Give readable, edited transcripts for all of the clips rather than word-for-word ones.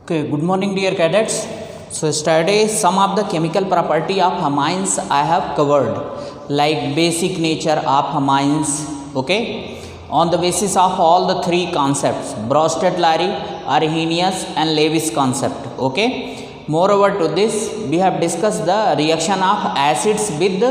Okay, good morning dear cadets. So yesterday some of the chemical property of amines I have covered, like basic nature of amines, okay, on the basis of all the three concepts, Bronsted-Lowry, Arrhenius and Lewis concept, okay. Moreover to this, we have discussed the reaction of acids with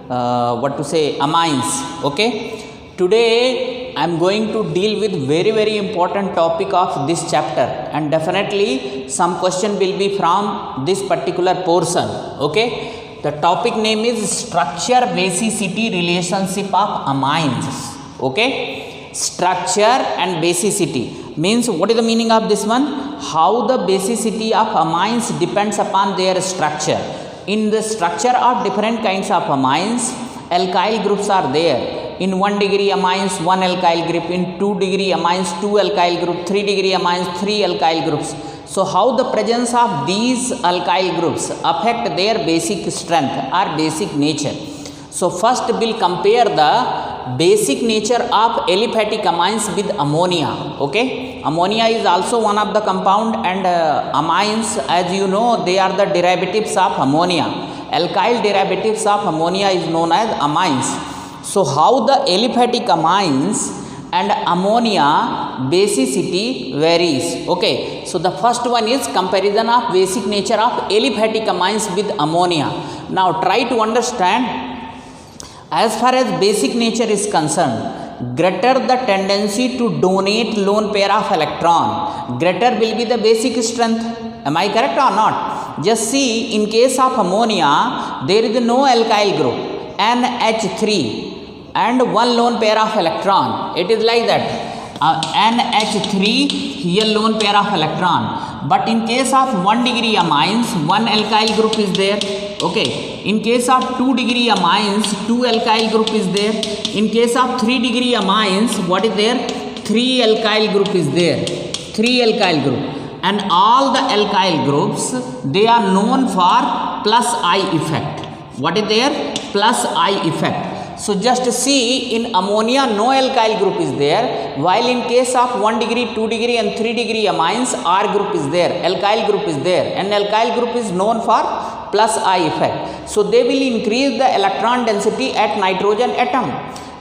amines, okay. Today I am going to deal with very important topic of this chapter, and definitely some question will be from this particular portion, okay. The topic name is structure basicity relationship of amines, okay. Structure and basicity means, what is the meaning of this one? How the basicity of amines depends upon their structure. In the structure of different kinds of amines, alkyl groups are there. In 1 degree amines, 1 alkyl group. In 2 degree amines, 2 alkyl group. 3 degree amines, 3 alkyl groups. So how the presence of these alkyl groups affect their basic strength or basic nature? So first we'll compare the basic nature of aliphatic amines with ammonia, okay. Ammonia is also one of the compound, and amines, as you know, they are the derivatives of ammonia. Alkyl derivatives of ammonia is known as amines. So how the aliphatic amines and ammonia basicity varies, okay. So the first one is comparison of basic nature of aliphatic amines with ammonia. Now try to understand. As far as basic nature is concerned, greater the tendency to donate lone pair of electron, greater will be the basic strength. Am I correct or not? Just see, in case of ammonia, there is no alkyl group, NH3 and one lone pair of electron. It is like that. NH3, here lone pair of electron. But in case of 1 degree amines, one alkyl group is there, okay. In case of 2 degree amines, 2 alkyl group is there. In case of 3 degree amines, what is there? 3 alkyl group is there. 3 alkyl group. And all the alkyl groups, they are known for plus I effect. What is there? Plus I effect. So just see, in ammonia no alkyl group is there, while in case of 1 degree, 2 degree and 3 degree amines, R group is there, alkyl group is there, and alkyl group is known for plus I effect. So they will increase the electron density at nitrogen atom.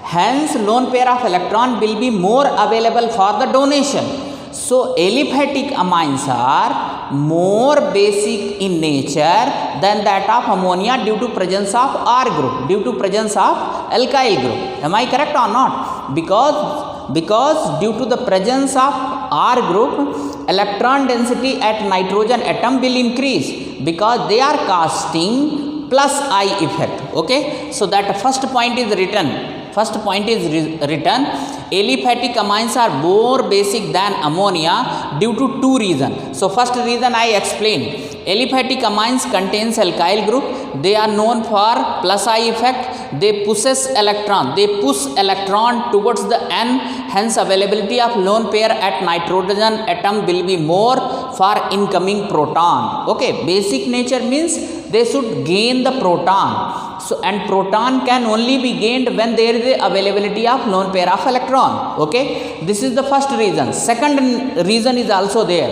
Hence lone pair of electron will be more available for the donation. So aliphatic amines are more basic in nature than that of ammonia due to presence of R group, due to presence of alkyl group. Am I correct or not? Because due to the presence of R group, electron density at nitrogen atom will increase because they are casting plus I effect, okay. So that first point is written. Aliphatic amines are more basic than ammonia due to two reasons. So first reason I explained. Aliphatic amines contains alkyl group. They are known for plus I effect. They push electron towards the N. Hence availability of lone pair at nitrogen atom will be more for incoming proton. Okay, basic nature means they should gain the proton. So, and proton can only be gained when there is a availability of lone pair of electron, okay. This is the first reason. Second reason is also there.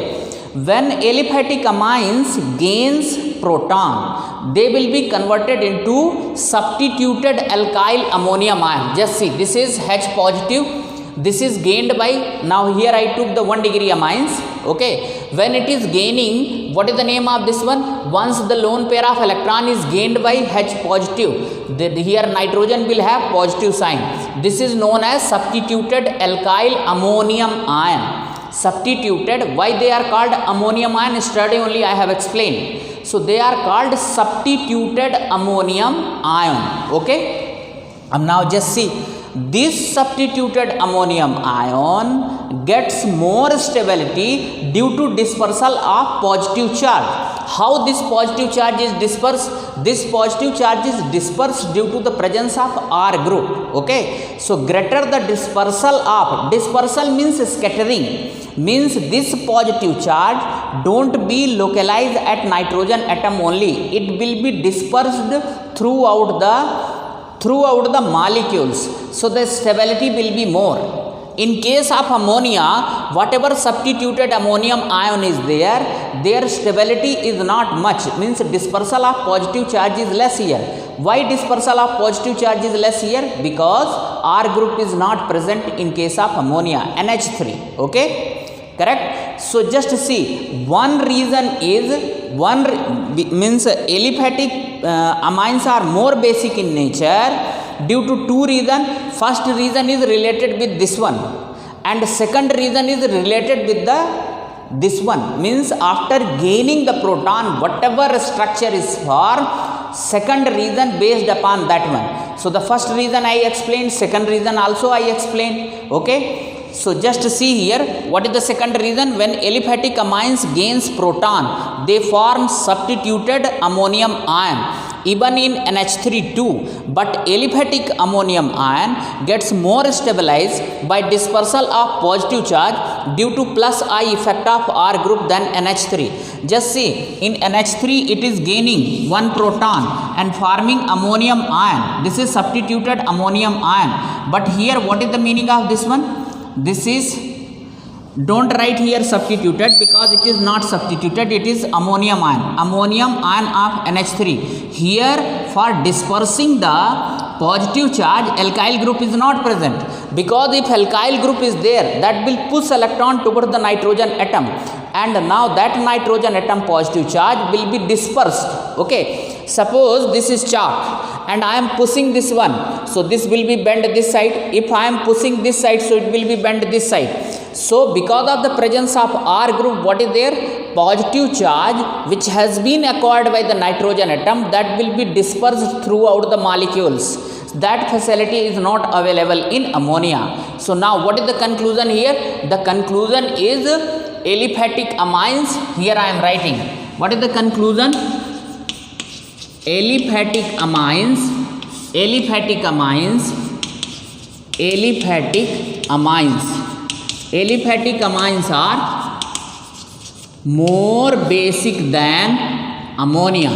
When aliphatic amines gains proton, they will be converted into substituted alkyl ammonium ion. Just see, this is H positive. This is gained by, now here I took the 1 degree amines, okay. When it is gaining, what is the name of this one? Once the lone pair of electron is gained by H positive, here nitrogen will have positive sign. This is known as substituted alkyl ammonium ion. Substituted, why they are called ammonium ion? Yesterday only I have explained. So they are called substituted ammonium ion, okay. And now just see, this substituted ammonium ion gets more stability due to dispersal of positive charge. How this positive charge is dispersed? This positive charge is dispersed due to the presence of R group, okay. So greater the dispersal means scattering, means this positive charge don't be localized at nitrogen atom only, it will be dispersed throughout the molecules. So the stability will be more. in case of ammonia, whatever substituted ammonium ion is there, their stability is not much, means dispersal of positive charge is less here. Why dispersal of positive charge is less here? Because R group is not present in case of ammonia, NH3. Okay, correct. So just see, one reason is means aliphatic amines are more basic in nature due to two reasons. First reason is related with this one, and second reason is related with this one, means after gaining the proton, whatever structure is formed, second reason based upon that one. So the first reason I explained, second reason also I explained. Okay, so just see here, what is the second reason? When aliphatic amines gains proton, they form substituted ammonium ion even in NH3 too, but aliphatic ammonium ion gets more stabilized by dispersal of positive charge due to plus I effect of R group than NH3. Just see, in NH3 it is gaining one proton and forming ammonium ion. This is substituted ammonium ion, but here what is the meaning of this one? This is, don't write here substituted because it is not substituted, it is ammonium ion of NH3. Here for dispersing the positive charge, alkyl group is not present, because if alkyl group is there, that will push electron towards the nitrogen atom, and now that nitrogen atom positive charge will be dispersed. Okay, suppose this is chalk and I am pushing this one, so this will be bent this side. If I am pushing this side, so it will be bent this side. So because of the presence of R group, what is there? Positive charge which has been acquired by the nitrogen atom, that will be dispersed throughout the molecules. That facility is not available in ammonia. So now what is the conclusion here? The conclusion is aliphatic amines. Here I am writing. What is the conclusion? Aliphatic amines are more basic than ammonia.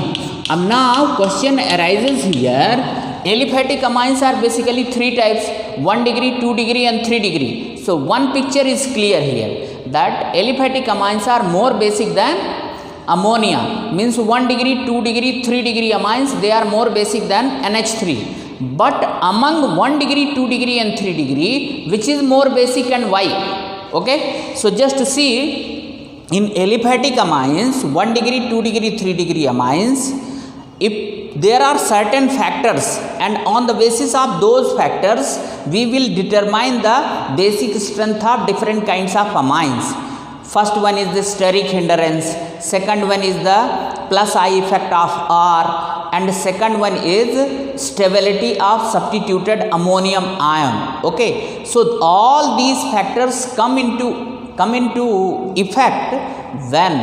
Now question arises here, aliphatic amines are basically three types: 1 degree, 2 degree and 3 degree. So one picture is clear here, that aliphatic amines are more basic than ammonia, means 1 degree, 2 degree, 3 degree amines, they are more basic than NH3. But among 1 degree, 2 degree and 3 degree, which is more basic and why? Okay, so just see, in aliphatic amines, 1 degree, 2 degree, 3 degree amines, if there are certain factors, and on the basis of those factors, we will determine the basic strength of different kinds of amines. First one is the steric hindrance, second one is the plus I effect of R, and second one is stability of substituted ammonium ion. Okay, so all these factors come into effect when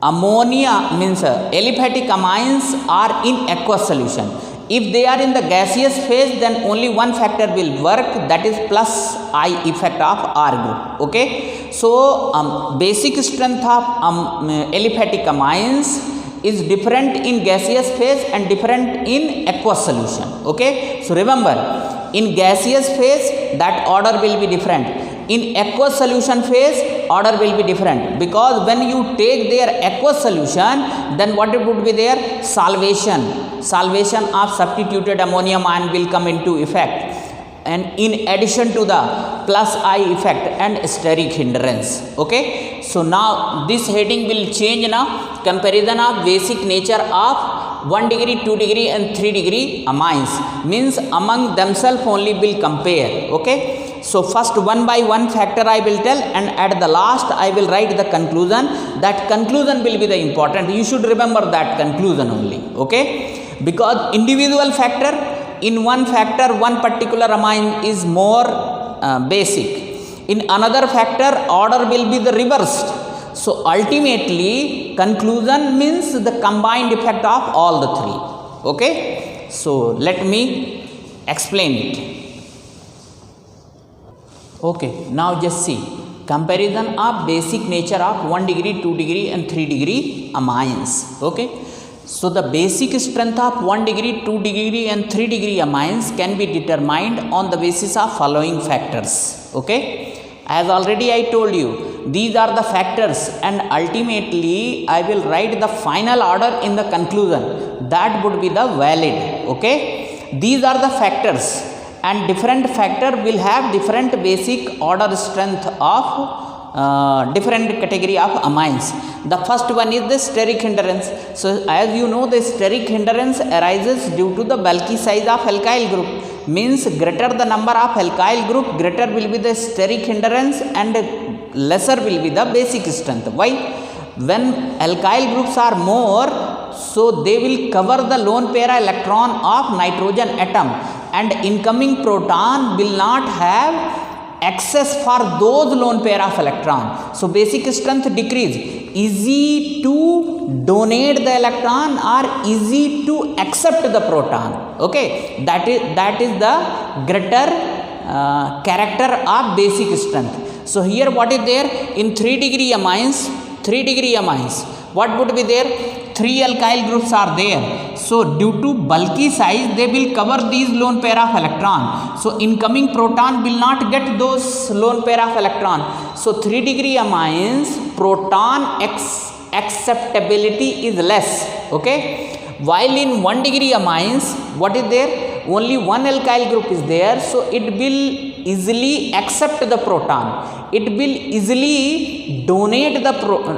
ammonia, means aliphatic amines are in aqueous solution. If they are in the gaseous phase, then only one factor will work, that is plus I effect of R group. Okay, so basic strength of aliphatic amines is different in gaseous phase and different in aqueous solution. Okay, so remember, in gaseous phase that order will be different. In aqueous solution phase, order will be different, because when you take their aqueous solution, then what it would be there? Salvation of substituted ammonium ion will come into effect, and in addition to the plus I effect and steric hindrance. Okay, so now this heading will change now. Comparison of basic nature of 1 degree, 2 degree and 3 degree amines, means among themselves only will compare. Okay, so first one by one factor I will tell, and at the last I will write the conclusion. That conclusion will be the important. You should remember that conclusion only. Okay, because individual factor, in one factor one particular amine is more basic, in another factor order will be the reversed. So ultimately conclusion means the combined effect of all the three. Okay, so let me explain it. Okay, now just see comparison of basic nature of 1 degree, 2 degree and 3 degree amines. Okay, so the basic strength of 1 degree, 2 degree and 3 degree amines can be determined on the basis of following factors. Okay, as already I told you, these are the factors, and ultimately I will write the final order in the conclusion. That would be the valid. Okay, these are the factors, and different factor will have different basic order strength of different category of amines. The first one is the steric hindrance. So as you know, the steric hindrance arises due to the bulky size of alkyl group. Means greater the number of alkyl group, greater will be the steric hindrance and lesser will be the basic strength. Why? When alkyl groups are more, so they will cover the lone pair electron of nitrogen atom, and incoming proton will not have access for those lone pair of electron. So basic strength decrease. Easy to donate the electron or easy to accept the proton. Okay, that is the greater character of basic strength. So here what is there in 3 degree amines? 3 degree amines, what would be there? 3 alkyl groups are there. So due to bulky size, they will cover these lone pair of electron. So incoming proton will not get those lone pair of electron. So 3 degree amines, proton acceptability is less. Okay, while in 1 degree amines, what is there? Only one alkyl group is there, so it will easily accept the proton. It will easily donate the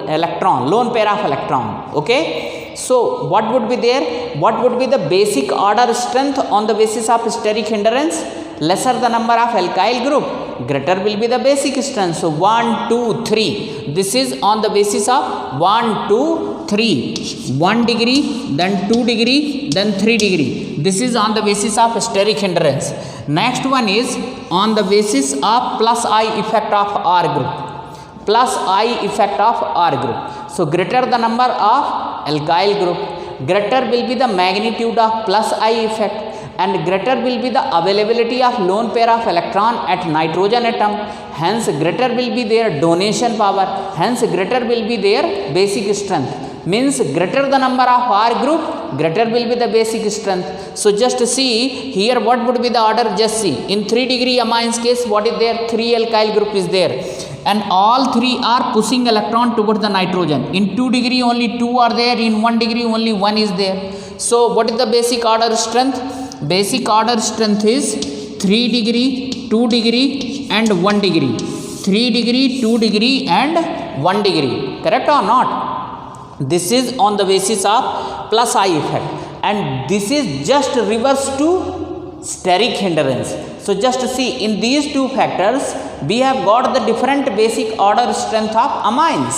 electron, lone pair of electron. Okay, so what would be there? What would be the basic order strength on the basis of steric hindrance? Lesser the number of alkyl group, greater will be the basic strength. So 1, 2, 3. This is on the basis of 1, 2, 3. 1 degree, then 2 degree, then 3 degree. This is on the basis of steric hindrance. Next one is on the basis of plus I effect of R group. Plus I effect of R group. So greater the number of alkyl group, greater will be the magnitude of plus I effect, and greater will be the availability of lone pair of electron at nitrogen atom. Hence greater will be their donation power. Hence greater will be their basic strength. Means greater the number of R group, greater will be the basic strength. So just see here what would be the order. Just see in 3 degree amines case, what is there? 3 alkyl group is there, and all 3 are pushing electron towards the nitrogen. In 2 degree only 2 are there, in 1 degree only 1 is there. So what is the basic order strength? Basic order strength is 3 degree, 2 degree and 1 degree. 3 degree, 2 degree and 1 degree. Correct or not? This is on the basis of plus I effect, and this is just reverse to steric hindrance. So just see in these two factors we have got the different basic order strength of amines.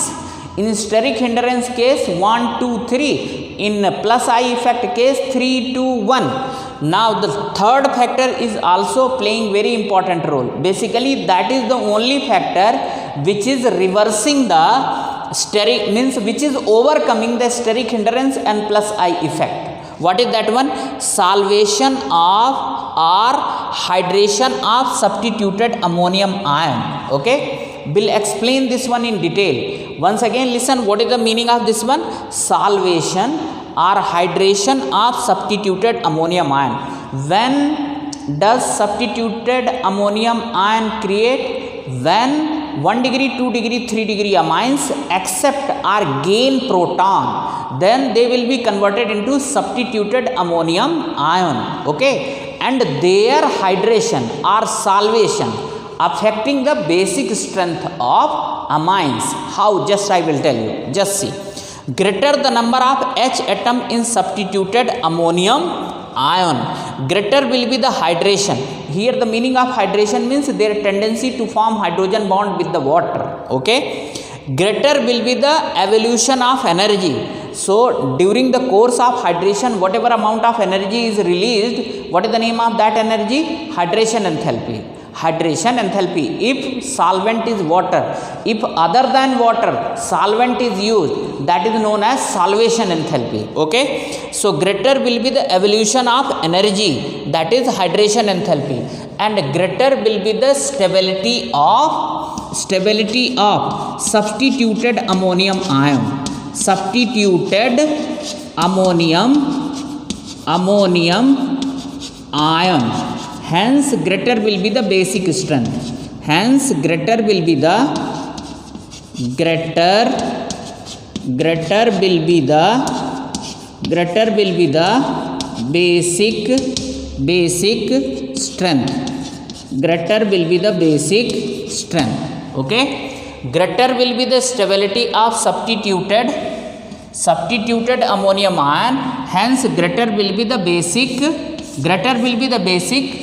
In steric hindrance case 1, 2, 3. In plus I effect case 3, 2, 1. Now the third factor is also playing very important role. Basically that is the only factor which is reversing the steric, means which is overcoming the steric hindrance and plus I effect. What is that one? Salvation of or hydration of substituted ammonium ion. Okay, we'll explain this one in detail. Once again listen, what is the meaning of this one? Salvation or hydration of substituted ammonium ion. When does substituted ammonium ion create? When 1 degree, 2 degree, 3 degree amines accept or gain proton, then they will be converted into substituted ammonium ion. Okay, and their hydration or salvation affecting the basic strength of amines. How? Just I will tell you. Just see. Greater the number of H atom in substituted ammonium ion, greater will be the hydration. Here the meaning of hydration means their tendency to form hydrogen bond with the water. Okay, greater will be the evolution of energy. So during the course of hydration, whatever amount of energy is released, what is the name of that energy? Hydration enthalpy. Hydration enthalpy. If solvent is water, if other than water solvent is used, that is known as salvation enthalpy. Okay, so greater will be the evolution of energy, that is hydration enthalpy, and greater will be the stability of substituted ammonium ion. Substituted ammonium ion. Hence greater will be the basic strength. hence greater will be the basic strength. Greater will be the basic strength. Okay, greater will be the stability of substituted ammonium ion, hence greater will be the basic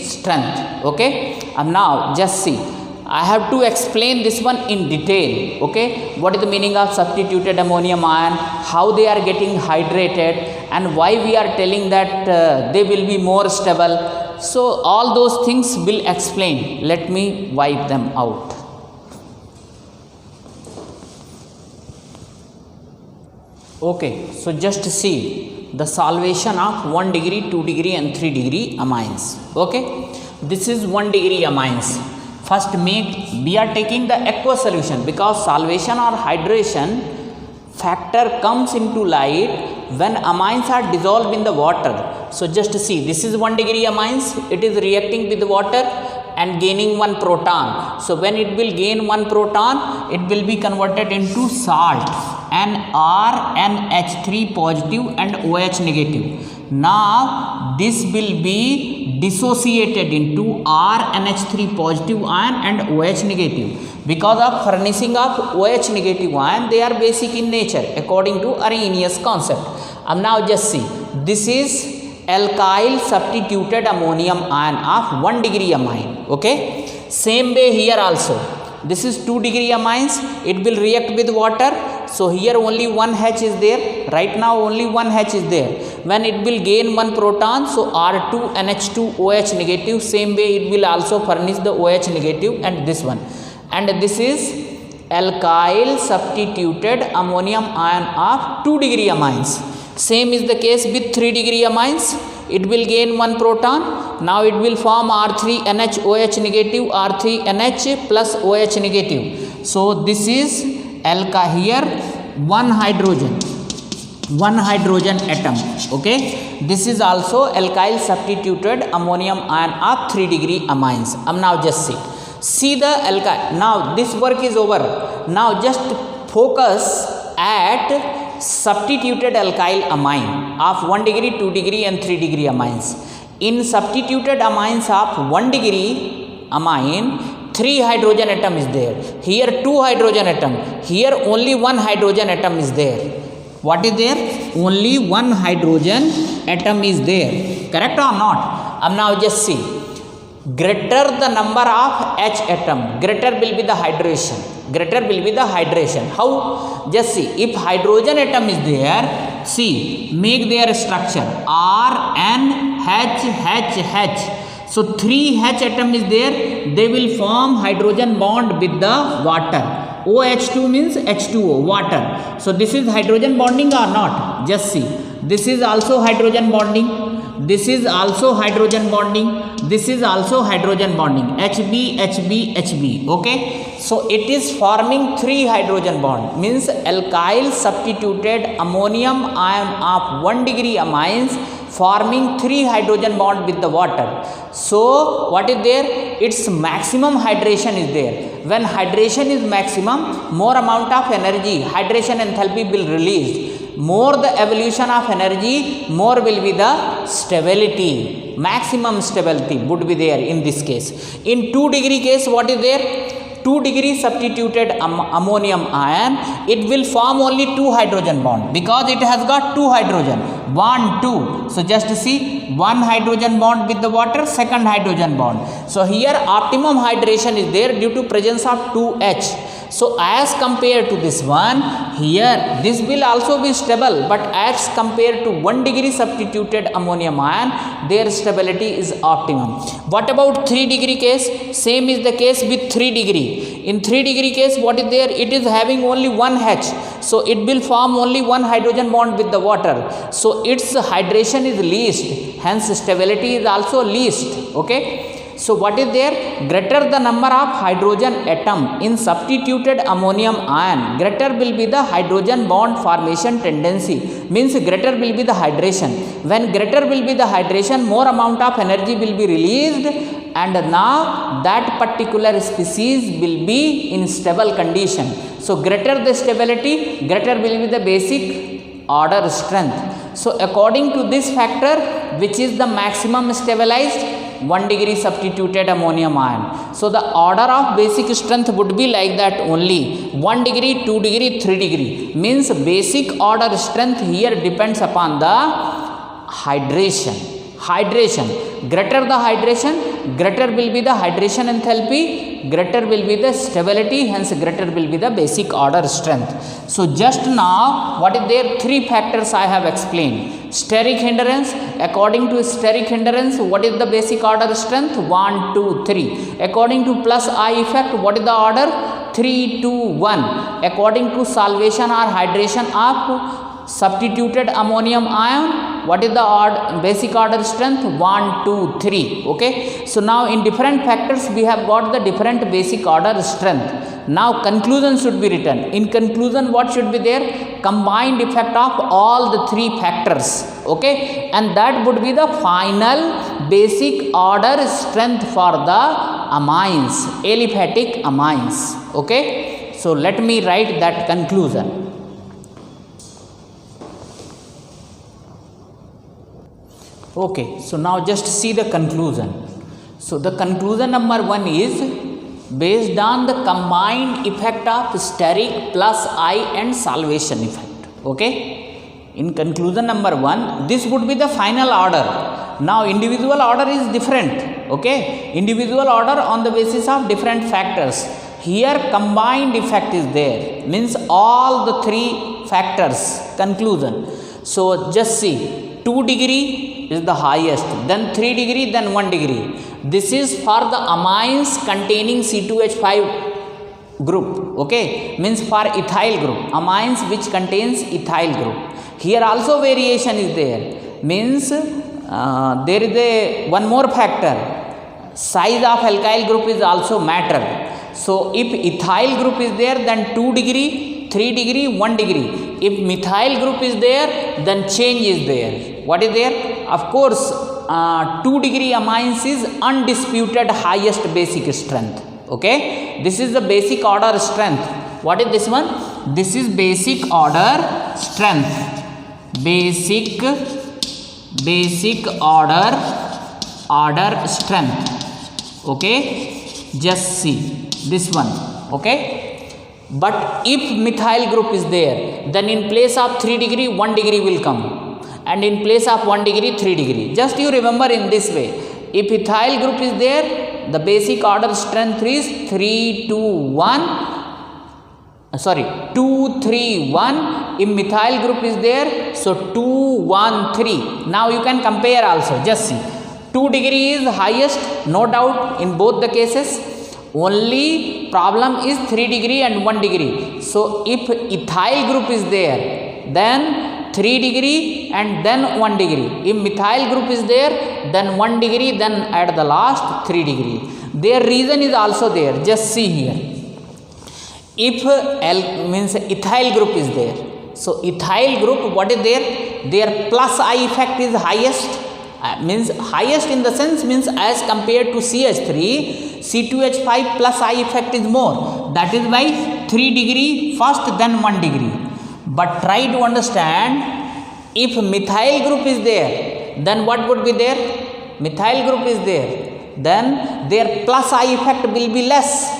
strength. Okay, and now just see, I have to explain this one in detail. Okay, what is the meaning of substituted ammonium ion, how they are getting hydrated, and why we are telling that they will be more stable. So all those things will explain. Let me wipe them out. Okay, so just see the solvation of 1 degree, 2 degree and 3 degree amines. Okay, this is 1 degree amines. First we are taking the aqueous solution, because solvation or hydration factor comes into light when amines are dissolved in the water. So just see, this is 1 degree amines, it is reacting with water and gaining 1 proton. So when it will gain 1 proton, it will be converted into salt, NRNH3 positive and OH negative. Now this will be dissociated into RNH3 positive ion and OH negative. Because of furnishing of OH negative ion, they are basic in nature according to Arrhenius concept. Now just see, this is alkyl substituted ammonium ion of 1 degree amine. Okay, same way here also, this is 2 degree amines, it will react with water. So here only 1 H is there, right now only 1 H is there. When it will gain 1 proton, so R2 NH2 OH negative, same way it will also furnish the OH negative and this one. And this is alkyl substituted ammonium ion of 2 degree amines. Same is the case with 3 degree amines. It will gain 1 proton. Now it will form R3NH OH negative, R3NH plus OH negative. So this is here 1 hydrogen atom. Okay, this is also alkyl substituted ammonium ion of 3 degree amines. Now just see the alkyl. Now this work is over. Now just focus at substituted alkyl amine of 1 degree, 2 degree and 3 degree amines. In substituted amines of 1 degree amine, 3 hydrogen atom is there. Here 2 hydrogen atom. Here only 1 hydrogen atom is there. What is there? Only 1 hydrogen atom is there. Correct or not? Now just see. Greater the number of H atom, greater will be the hydration. How? Just see, if hydrogen atom is there, see, make their structure RNHH. So 3 H atom is there, they will form hydrogen bond with the water. OH2 means H2O, water. So this is hydrogen bonding or not? Just see, this is also hydrogen bonding. This is also hydrogen bonding. This is also hydrogen bonding. HB, HB, HB. Okay. So it is forming 3 hydrogen bond. Means alkyl substituted ammonium ion of 1 degree amines forming 3 hydrogen bond with the water. So what is there? Its maximum hydration is there. When hydration is maximum, more amount of energy, hydration enthalpy will release. More the evolution of energy, more will be the stability. Maximum stability would be there in this case. In 2 degree case, what is there? 2 degree substituted ammonium ion, it will form only 2 hydrogen bond, because it has got 2 hydrogen, 1, 2. So just see, 1 hydrogen bond with the water, second hydrogen bond. So here optimum hydration is there due to presence of 2H. So as compared to this one, here this will also be stable, but as compared to 1 degree substituted ammonium ion, their stability is optimum. What about 3 degree case? Same is the case with 3 degree. In 3 degree case, what is there? It is having only 1 H. So it will form only 1 hydrogen bond with the water. So its hydration is least, hence stability is also least. Okay. So what is there? Greater the number of hydrogen atom in substituted ammonium ion, greater will be the hydrogen bond formation tendency. Means greater will be the hydration. When greater will be the hydration, more amount of energy will be released and now that particular species will be in stable condition. So greater the stability, greater will be the basic order strength. So according to this factor, which is the maximum stabilized, 1 degree substituted ammonium ion. So the order of basic strength would be like that only, 1 degree, 2 degree, 3 degree. Means basic order strength here depends upon the hydration. Hydration, greater the hydration, greater will be the hydration enthalpy, greater will be the stability, hence greater will be the basic order strength. So just now what is there, 3 factors I have explained. Steric hindrance, according to steric hindrance, what is the basic order strength? 1, 2, 3. According to plus I effect, what is the order? 3, 2, 1. According to salvation or hydration of substituted ammonium ion, what is the basic order strength? 1, 2, 3. Okay, so now in different factors we have got the different basic order strength. Now conclusion should be written. In conclusion, what should be there? Combined effect of all the 3 factors. Okay, and that would be the final basic order strength for the amines, aliphatic amines. Okay, so let me write that conclusion. Okay, so now just see the conclusion. So the conclusion number 1 is based on the combined effect of steric plus I and salvation effect. Okay, in conclusion number 1, this would be the final order. Now individual order is different. Okay, individual order on the basis of different factors. Here combined effect is there, means all the 3 factors. Conclusion. So just see, 2 degree is the highest, then 3 degree, then 1 degree. This is for the amines containing C2H5 group. Okay, means for ethyl group, amines which contains ethyl group. Here also variation is there, means there is a one more factor, size of alkyl group is also matter. So if ethyl group is there, then 2 degree, 3 degree, 1 degree. If methyl group is there, then change is there. What is there? Of course, 2 degree amines is undisputed highest basic strength. Okay, this is the basic order strength. What is this one? This is basic order strength. Basic order strength. Okay, just see this one. Okay, but if methyl group is there, then in place of 3 degree, 1 degree will come, and in place of 1 degree, 3 degree. Just you remember in this way. If ethyl group is there, the basic order strength is 3, 2, 1. 2, 3, 1. If methyl group is there, so 2, 1, 3. Now you can compare also. Just see, 2 degree is highest, no doubt in both the cases. Only problem is 3 degree and 1 degree. So if ethyl group is there, then 3 degree and then 1 degree. If methyl group is there, then 1 degree, then at the last 3 degree. Their reason is also there. Just see here. If means ethyl group is there, so ethyl group, what is there? Their plus I effect is highest. Means highest in the sense, means as compared to CH3, C2H5 plus I effect is more. That is why 3 degree first, then 1 degree. But try to understand, if methyl group is there, then what would be there? Methyl group is there, then their plus I effect will be less.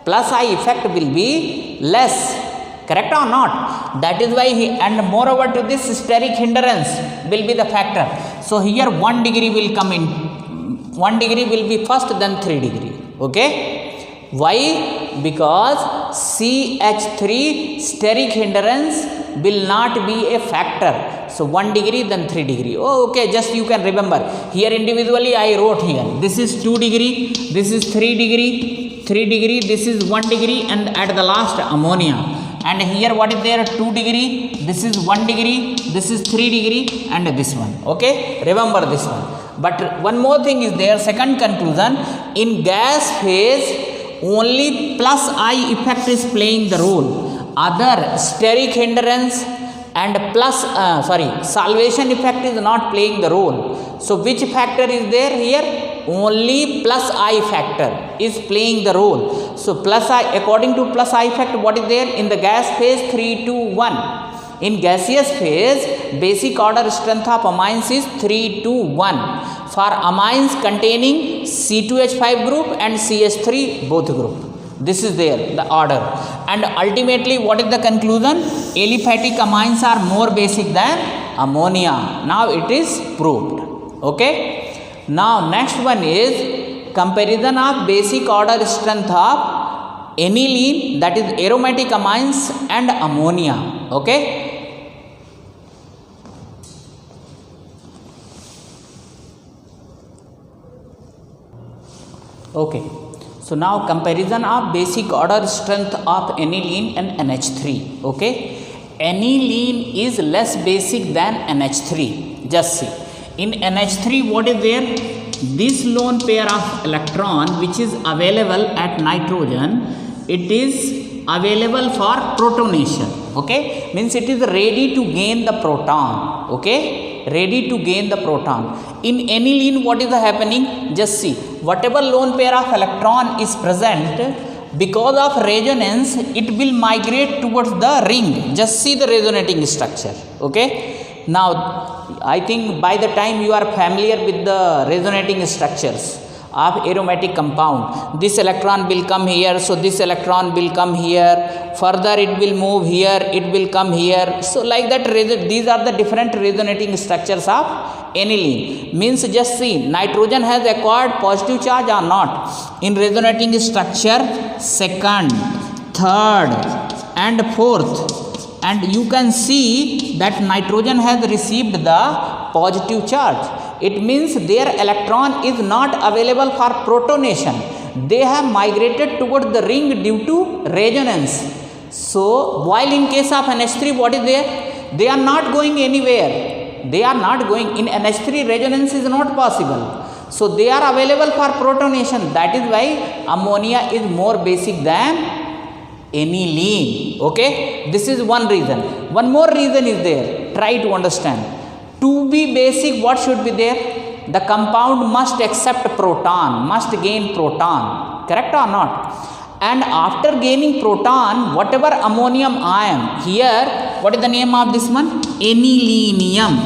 Plus I effect will be less. Correct or not? That is why and moreover to this, steric hindrance will be the factor. So here 1 degree will come in. 1 degree will be first, then 3 degree. Okay. Why? Because CH3 steric hindrance will not be a factor. So 1 degree, then 3 degree. Oh, okay, just you can remember. Here individually I wrote here. This is 2 degree, this is 3 degree, 3 degree, this is 1 degree, and at the last ammonia. And here what is there? 2 degree, this is 1 degree, this is 3 degree, and this one. Okay, remember this one. But one more thing is there, second conclusion, in gas phase only plus I effect is playing the role. Other steric hindrance and plus salvation effect is not playing the role. So which factor is there here? only plus I factor is playing the role. So plus I, according to plus I factor, what is there in the gas phase? 3, 2, 1. In gaseous phase, basic order strength of amines is 3, 2, 1. For amines containing C2H5 group and CH3 both group. This is there, the order. And ultimately, what is the conclusion? Aliphatic amines are more basic than ammonia. Now it is proved. Okay. Now next one is comparison of basic order strength of aniline, that is aromatic amines, and ammonia. Okay. Okay, so now comparison of basic order strength of aniline and NH3. Okay, aniline is less basic than NH3. Just see, in NH3 what is there? This lone pair of electron which is available at nitrogen, it is available for protonation. Okay, means it is ready to gain the proton. Okay, ready to gain the proton. In aniline what is happening? Just see, whatever lone pair of electron is present, because of resonance it will migrate towards the ring. Just see the resonating structure. Okay, now I think by the time you are familiar with the resonating structures of aromatic compound, this electron will come here, so this electron will come here, further it will move here, it will come here. So like that, these are the different resonating structures of aniline. Means just see, nitrogen has acquired positive charge or not in resonating structure second, third and fourth, and you can see that nitrogen has received the positive charge. It means their electron is not available for protonation. They have migrated toward the ring due to resonance. So while in case of NH3 what is there? They are not going anywhere. They are not going. In NH3 resonance is not possible. So they are available for protonation. That is why ammonia is more basic than aniline. Okay, this is one reason. One more reason is there. Try to understand. To be basic, what should be there? The compound must accept proton, must gain proton. Correct or not? And after gaining proton, whatever ammonium ion, here, what is the name of this one? Anilinium.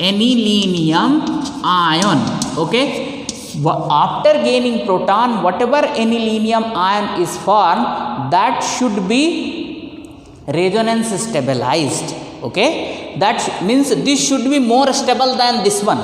Anilinium ion. Okay. After gaining proton, whatever anilinium ion is formed, that should be resonance stabilized. Okay, that means this should be more stable than this one.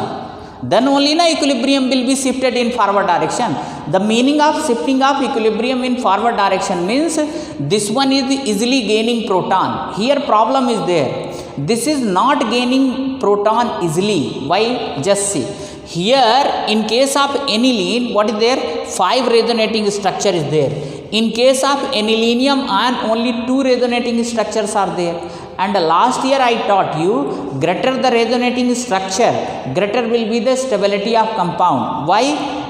Then only na equilibrium will be shifted in forward direction. The meaning of shifting of equilibrium in forward direction means this one is easily gaining proton. Here problem is there. This is not gaining proton easily. Why? Just see. Here in case of aniline, what is there? 5 resonating structure is there. In case of anilinium ion, only 2 resonating structures are there. And last year I taught you, greater the resonating structure, greater will be the stability of compound. Why?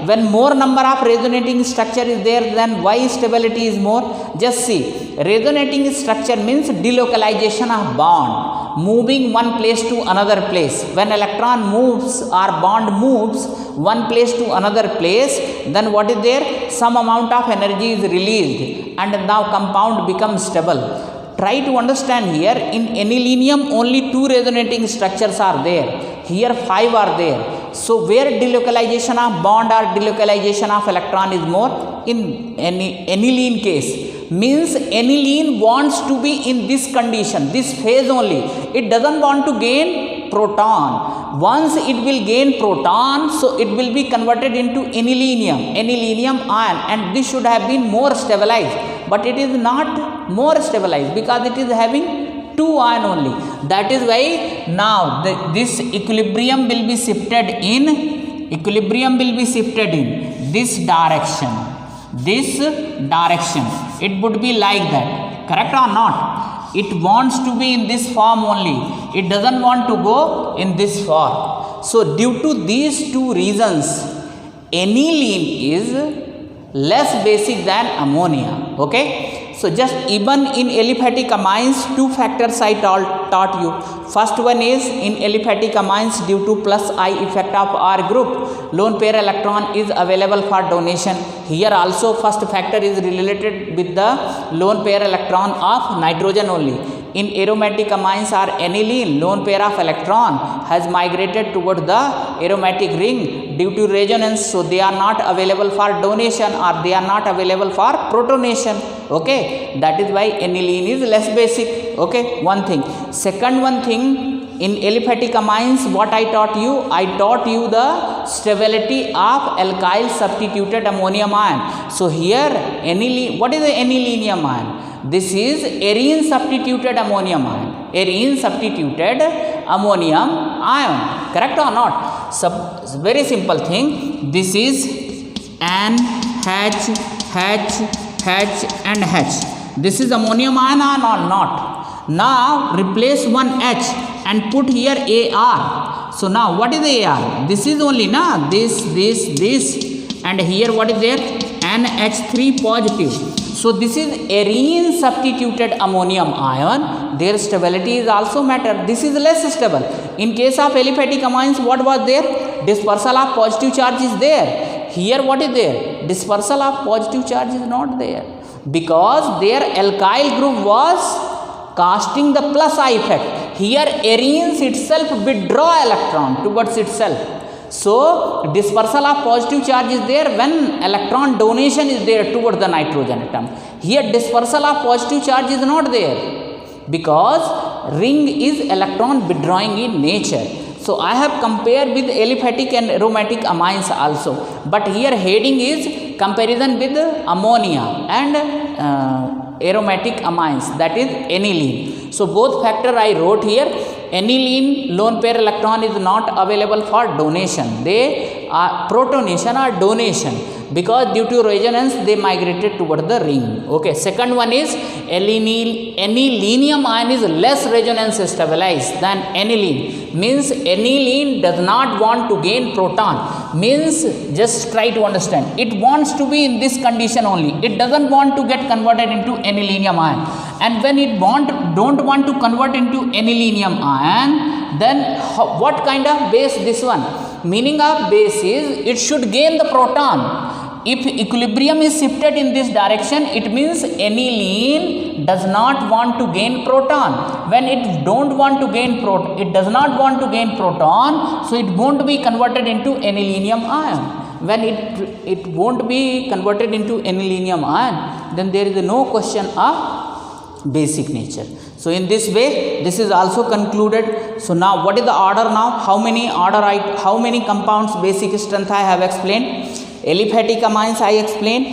When more number of resonating structure is there, then why stability is more? Just see, resonating structure means delocalization of bond, moving one place to another place. When electron moves or bond moves one place to another place, then what is there? Some amount of energy is released and now compound becomes stable. Try to understand here, in anilinium only 2 resonating structures are there. Here 5 are there. So where delocalization of bond or delocalization of electron is more? In aniline case. Means aniline wants to be in this condition, this phase only. It doesn't want to gain proton. Once it will gain proton, so it will be converted into anilinium ion, and this should have been more stabilized. But it is not more stabilized because it is having 2 ion only. That is why now this equilibrium will be shifted in this direction. This direction. It would be like that. Correct or not? It wants to be in this form only. It doesn't want to go in this form. So due to these 2 reasons, aniline is less basic than ammonia. Okay. So just even in aliphatic amines, two factors I taught you. First one is in aliphatic amines, due to plus I effect of R group, lone pair electron is available for donation. Here also first factor is related with the lone pair electron of nitrogen only. In aromatic amines or aniline, lone pair of electron has migrated toward the aromatic ring due to resonance, so they are not available for donation or they are not available for protonation. Okay, that is why aniline is less basic. Okay, one thing. Second one thing, in aliphatic amines, what I taught you? I taught you the stability of alkyl substituted ammonium ion. So here aniline, what is the anilinium ion? This is arene substituted ammonium ion. Arene substituted ammonium ion. Correct or not? Very simple thing. This is N, H, H, H and H. This is ammonium ion or not? Now replace one H and put here Ar. So now what is the Ar? This is only na this, and here what is there? NH3 positive. So this is arene substituted ammonium ion. Their stability is also matter. This is less stable. In case of aliphatic amines, what was there? Dispersal of positive charge is there. Here what is there? Dispersal of positive charge is not there, because their alkyl group was casting the plus I effect. Here arenes itself withdraw electron towards itself. So dispersal of positive charge is there when electron donation is there toward the nitrogen atom. Here dispersal of positive charge is not there, because ring is electron withdrawing in nature. So I have compared with aliphatic and aromatic amines also, but here heading is comparison with ammonia and aromatic amines, that is aniline. So both factor I wrote here. Aniline lone pair electron is not available for donation. They are protonation or donation, because due to resonance they migrated toward the ring. Okay. Second one is anilinium ion is less resonance stabilized than aniline. Means aniline does not want to gain proton. Means just try to understand. It wants to be in this condition only. It doesn't want to get converted into anilinium ion. And when it don't want to convert into anilinium ion, then what kind of base this one? Meaning of base is it should gain the proton. If equilibrium is shifted in this direction, it means aniline does not want to gain proton. When it don't want to gain proton, it does not want to gain proton, so it won't be converted into anilinium ion. When it won't be converted into anilinium ion, then there is no question of basic nature. So in this way, this is also concluded. So now what is the order now? How many compounds basic strength I have explained? Aliphatic amines I explained,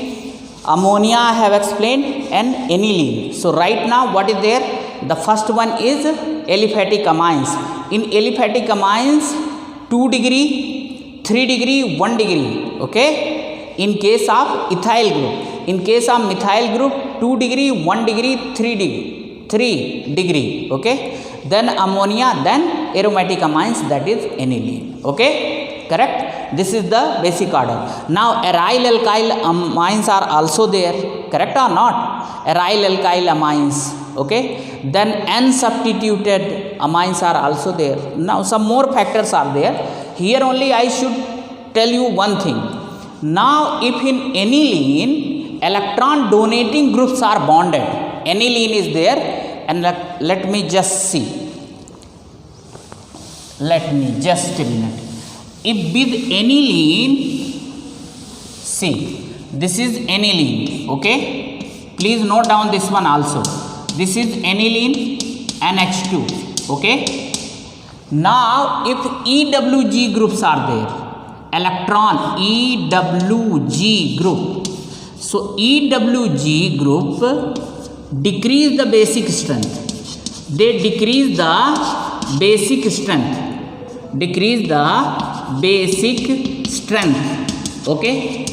ammonia I have explained, and aniline. So right now what is there? The first one is aliphatic amines. In aliphatic amines, 2 degree, 3 degree, 1 degree. Okay. In case of ethyl group. In case of methyl group, 2 degree, 1 degree, 3 degree. Okay. Then ammonia, then aromatic amines, that is aniline. Okay. Correct. This is the basic order. Now aryl alkyl amines are also there. Correct or not? Aryl alkyl amines. Okay. Then N substituted amines are also there. Now some more factors are there. Here only I should tell you one thing. Now if in aniline electron donating groups are bonded, aniline is there, and let me just see. Let me just a minute. If with aniline, see, this is aniline, okay? Please note down this one also. This is aniline, NH2, okay? Now, if EWG groups are there, electron, EWG group. So, EWG group decrease the basic strength. They decrease the basic strength. Decrease the basic strength. Okay.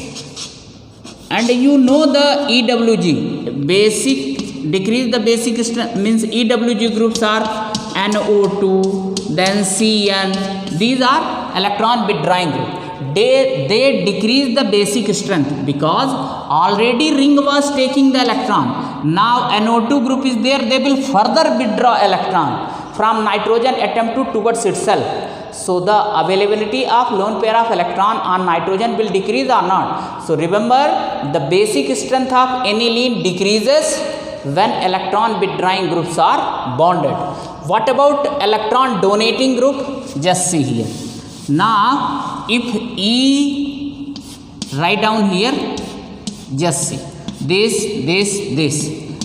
And you know the EWG. Basic, decrease the basic strength means EWG groups are NO2, then CN. These are electron withdrawing group. they decrease the basic strength because already ring was taking the electron. Now NO2 group is there, they will further withdraw electron from nitrogen atom towards itself. So the availability of lone pair of electron on nitrogen will decrease or not. So remember, the basic strength of aniline decreases when electron withdrawing groups are bonded. What about electron donating group? Just see here. Now if E, write down here, just see this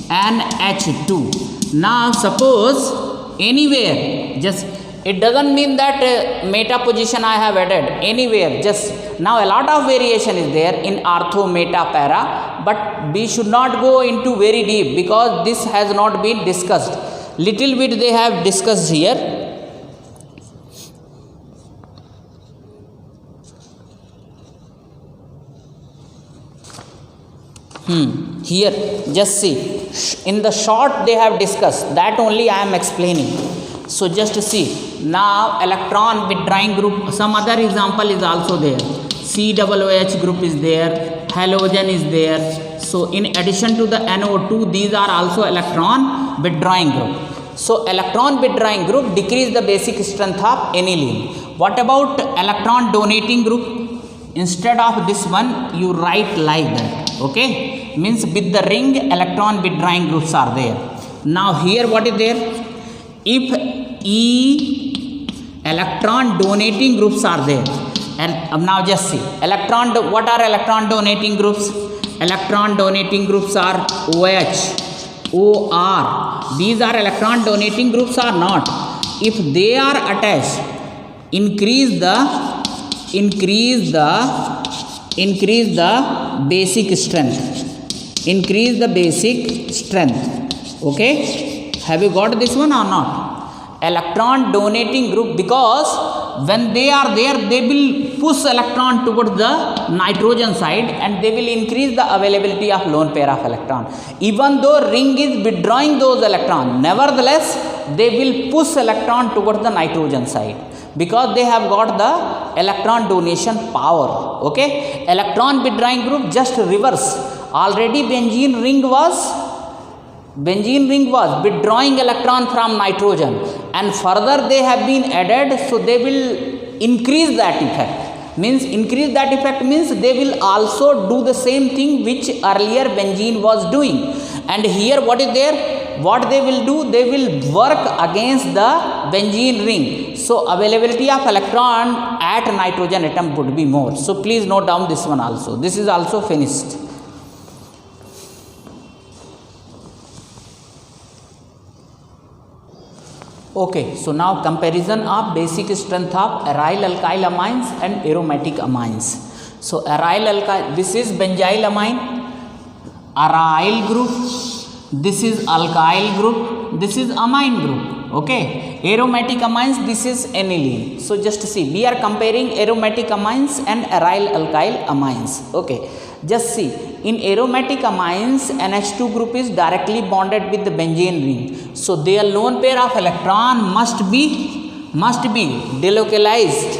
NH2. Now suppose anywhere, just, it doesn't mean that meta position I have added, anywhere, just, now a lot of variation is there in ortho, meta, para, but we should not go into very deep because this has not been discussed. Little bit they have discussed here. Here, just see, in the short they have discussed, that only I am explaining. So just see, now electron withdrawing group, some other example is also there. COOH group is there, halogen is there. So in addition to the NO2, these are also electron withdrawing group. So electron withdrawing group decrease the basic strength of aniline. What about electron donating group? Instead of this one, you write like that, okay? Means with the ring, electron withdrawing groups are there. Now here what is there? If E electron donating groups are there, and now just see, what are electron donating groups? Electron donating groups are OH, OR. These are electron donating groups or not? If they are attached, increase the basic strength. Increase the basic strength. Okay, have you got this one or not? Electron donating group, because when they are there, they will push electron towards the nitrogen side and they will increase the availability of lone pair of electron. Even though ring is withdrawing those electrons, nevertheless they will push electron towards the nitrogen side because they have got the electron donation power. Okay, electron withdrawing group just reverse. Already benzene ring was withdrawing electron from nitrogen, and further they have been added, so they will increase that effect. Means they will also do the same thing which earlier benzene was doing. And here what is there? What they will do? They will work against the benzene ring. So availability of electron at nitrogen atom would be more. So please note down this one also. This is also finished. Okay, so now comparison of basic strength of aryl alkyl amines and aromatic amines. So aryl alkyl, this is benzyl amine, aryl group, this is alkyl group, this is amine group. Okay, aromatic amines, this is aniline. So just see, we are comparing aromatic amines and aryl alkyl amines. Okay, just see, in aromatic amines, NH2 group is directly bonded with the benzene ring. So their lone pair of electron must be delocalized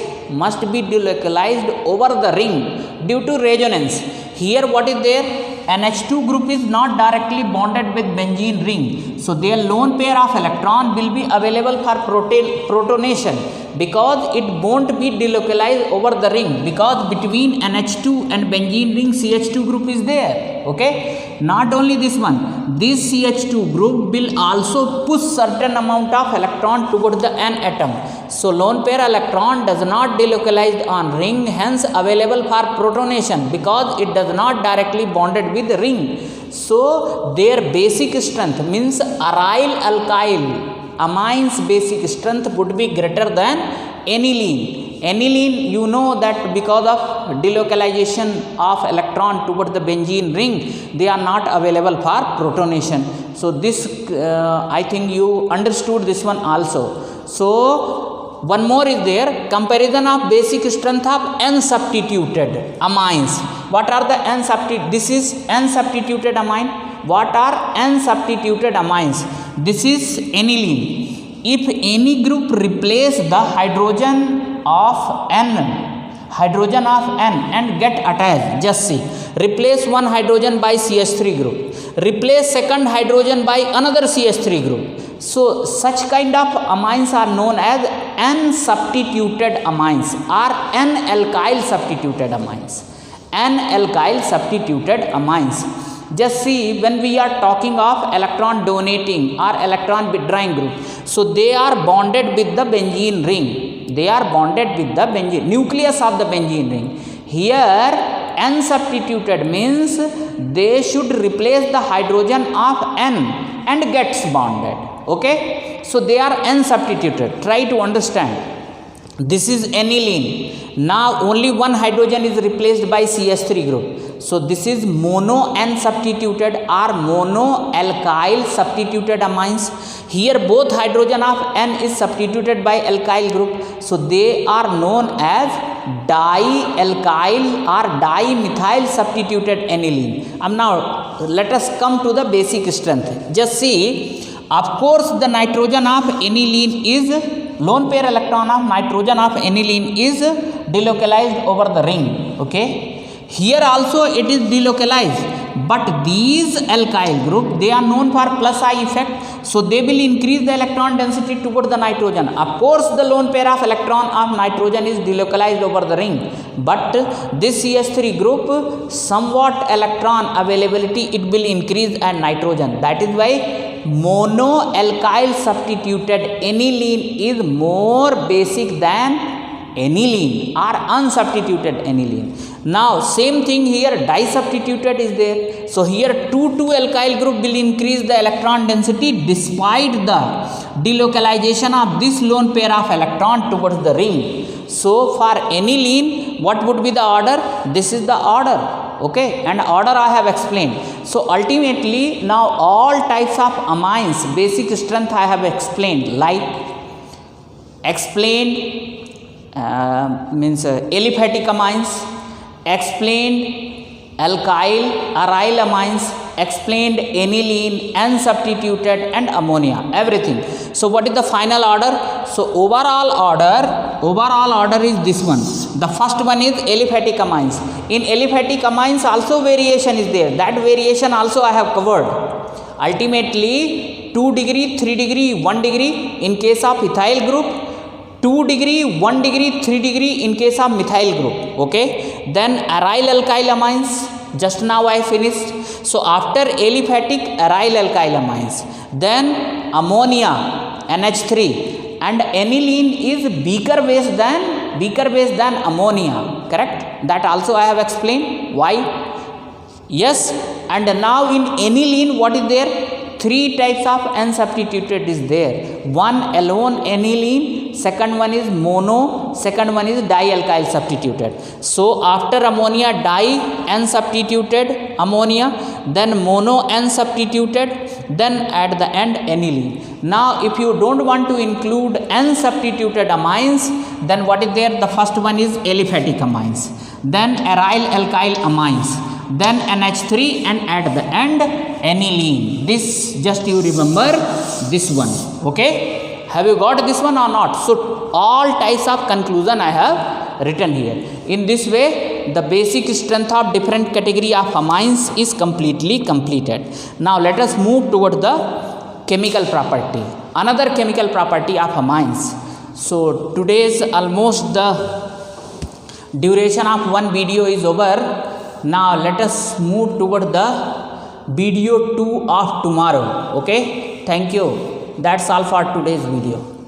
over the ring due to resonance. Here what is there? NH2 group is not directly bonded with benzene ring. So their lone pair of electron will be available for protonation because it won't be delocalized over the ring, because between NH2 and benzene ring CH2 group is there. Okay, not only this one, this CH2 group will also push certain amount of electron towards the N atom. So lone pair electron does not delocalized on ring, hence available for protonation because it does not directly bonded with the ring. So their basic strength, means aryl alkyl amines basic strength would be greater than aniline. Aniline, you know that because of delocalization of electron towards the benzene ring, they are not available for protonation. So this I think you understood this one also. So one more is there, comparison of basic strength of N-substituted amines. What are the N-substituted? This is N-substituted amine. What are N-substituted amines? This is aniline. If any group replace the hydrogen of N hydrogen of N and get attached. Just see, replace one hydrogen by CH3 group, replace second hydrogen by another CH3 group. So such kind of amines are known as N-substituted amines or N-alkyl substituted amines. N-alkyl substituted amines. Just see, when we are talking of electron donating or electron withdrawing group, so they are bonded with the benzene ring. They are bonded with the benzene nucleus of the benzene ring. Here N substituted means they should replace the hydrogen of N and gets bonded. Okay, so they are N substituted. Try to understand. This is aniline. Now only one hydrogen is replaced by CH3 group. So this is mono N substituted or mono alkyl substituted amines. Here both hydrogen of N is substituted by alkyl group. So they are known as dialkyl or dimethyl substituted aniline. Now let us come to the basic strength. Just see, of course the nitrogen of aniline is, lone pair electron of nitrogen of aniline is delocalized over the ring. Okay, here also it is delocalized, but these alkyl group, they are known for plus I effect, so they will increase the electron density toward the nitrogen. Of course the lone pair of electron of nitrogen is delocalized over the ring, but this CH3 group, somewhat electron availability it will increase at nitrogen. That is why mono alkyl substituted aniline is more basic than aniline or unsubstituted aniline. Now same thing here, disubstituted is there. So here 2,2 alkyl group will increase the electron density despite the delocalization of this lone pair of electron towards the ring. So for aniline, what would be the order? This is the order. Okay, and order I have explained. So ultimately now all types of amines, basic strength I have explained, like explained aliphatic amines, explained alkyl aryl amines, explained aniline, N-substituted and ammonia, everything. So what is the final order? So overall order is this one. The first one is aliphatic amines. In aliphatic amines also variation is there. That variation also I have covered. Ultimately 2 degree, 3 degree, 1 degree in case of ethyl group, 2 degree, 1 degree, 3 degree in case of methyl group. Okay, then aryl alkyl amines, just now I finished. So after aliphatic, aryl alkyl amines, then ammonia NH3, and aniline is weaker base than ammonia, correct? That also I have explained why. Yes, and now in aniline what is there? 3 types of N-substituted is there. One alone aniline, second one is mono, second one is dialkyl substituted. So after ammonia, di N-substituted ammonia, then mono N-substituted, then at the end aniline. Now if you don't want to include N-substituted amines, then what is there? The first one is aliphatic amines, then aryl alkyl amines, then NH3, and at the end aniline. This just you remember this one. Okay, have you got this one or not? So all types of conclusion I have written here. In this way the basic strength of different category of amines is completely completed. Now let us move toward the chemical property, another chemical property of amines. So today's almost the duration of one video is over. Now let us move toward the video 2 of tomorrow. Okay, thank you. That's all for today's video.